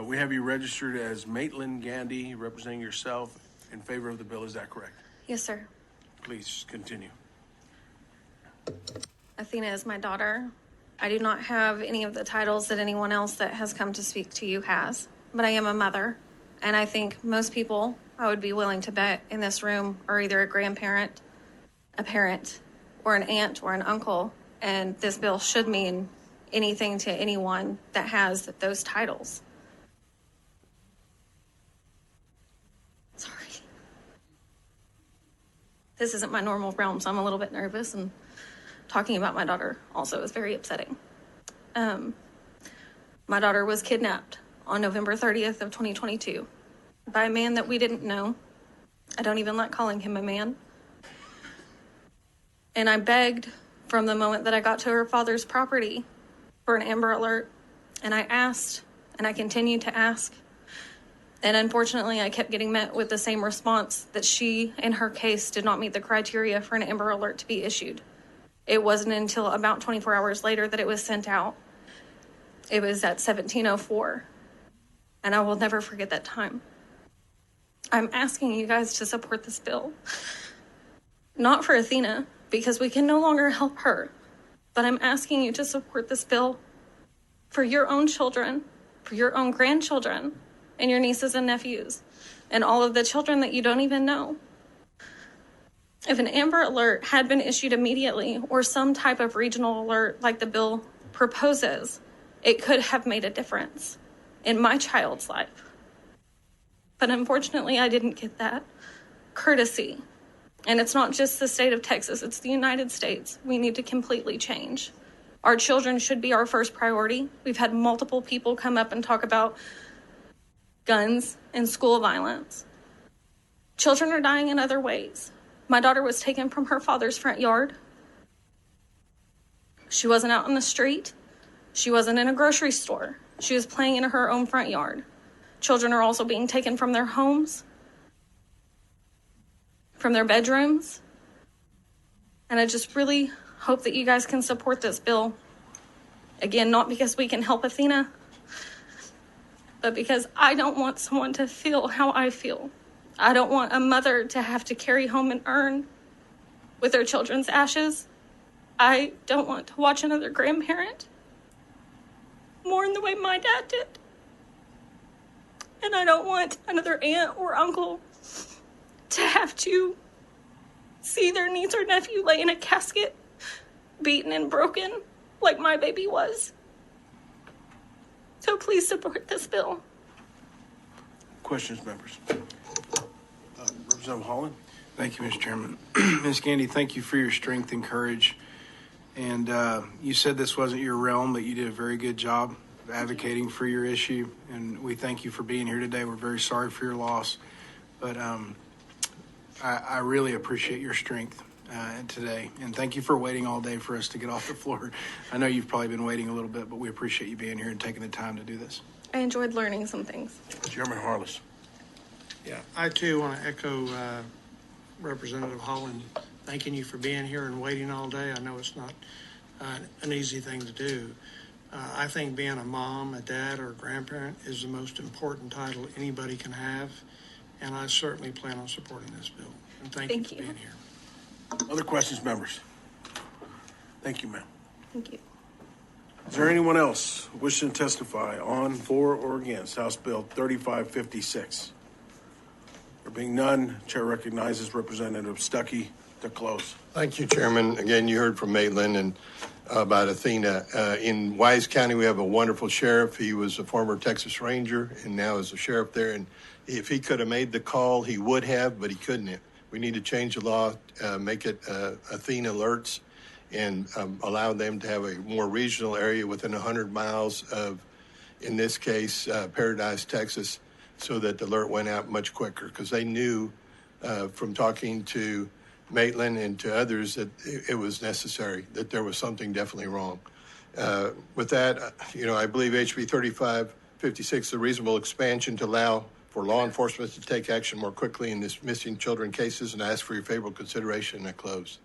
We have you registered as Maitlyn Gandy, representing yourself in favor of the bill. Is that correct? Yes, sir. Please continue. Athena is my daughter. I do not have any of the titles that anyone else that has come to speak to you has, but I am a mother. And I think most people I would be willing to bet in this room are either a grandparent, a parent, or an aunt or an uncle. And this bill should mean anything to anyone that has those titles. Sorry. This isn't my normal realm, so I'm a little bit nervous, and talking about my daughter also is very upsetting. My daughter was kidnapped on November 30th of 2022 by a man that we didn't know. I don't even like calling him a man. And I begged from the moment that I got to her father's property for an Amber Alert. And I asked, and I continued to ask. And unfortunately, I kept getting met with the same response, that she, in her case, did not meet the criteria for an Amber Alert to be issued. It wasn't until about 24 hours later that it was sent out. It was at 17:04. And I will never forget that time. I'm asking you guys to support this bill. Not for Athena, because we can no longer help her. But I'm asking you to support this bill for your own children, for your own grandchildren, and your nieces and nephews, and all of the children that you don't even know. If an Amber Alert had been issued immediately, or some type of regional alert like the bill proposes, it could have made a difference in my child's life. But unfortunately, I didn't get that courtesy. And it's not just the state of Texas, it's the United States. We need to completely change. Our children should be our first priority. We've had multiple people come up and talk about guns and school violence. Children are dying in other ways. My daughter was taken from her father's front yard. She wasn't out in the street. She wasn't in a grocery store. She was playing in her own front yard. Children are also being taken from their homes, from their bedrooms. And I just really hope that you guys can support this bill. Again, not because we can help Athena, but because I don't want someone to feel how I feel. I don't want a mother to have to carry home an urn with their children's ashes. I don't want to watch another grandparent mourn the way my dad did. And I don't want another aunt or uncle to have to see their niece or nephew lay in a casket, beaten and broken like my baby was. So please support this bill. Questions, members? Representative Holland? Thank you, Mr. Chairman. Ms. Gandy, thank you for your strength and courage. And you said this wasn't your realm, but you did a very good job advocating for your issue. And we thank you for being here today. We're very sorry for your loss. But I really appreciate your strength today. And thank you for waiting all day for us to get off the floor. I know you've probably been waiting a little bit, but we appreciate you being here and taking the time to do this. I enjoyed learning some things. Chairman Harless. Yeah, I too want to echo Representative Holland, thanking you for being here and waiting all day. I know it's not an easy thing to do. I think being a mom, a dad, or a grandparent is the most important title anybody can have, and I certainly plan on supporting this bill. And thank you for being here. Other questions, members? Thank you, ma'am. Thank you. Is there anyone else wishing to testify on, for, or against House Bill 3556? There being none, Chair recognizes Representative Stucky to close. Thank you, Chairman. Again, you heard from Maitlyn and about Athena. In Wise County, we have a wonderful sheriff. He was a former Texas Ranger and now is a sheriff there. And if he could have made the call, he would have, but he couldn't. We need to change the law, make it Athena Alerts, and allow them to have a more regional area within 100 miles of, in this case, Paradise, Texas, so that the alert went out much quicker, because they knew from talking to Maitlyn and to others that it was necessary, that there was something definitely wrong. With that, I believe HB 3556 is a reasonable expansion to allow for law enforcement to take action more quickly in this missing children cases, and I ask for your favorable consideration. I close.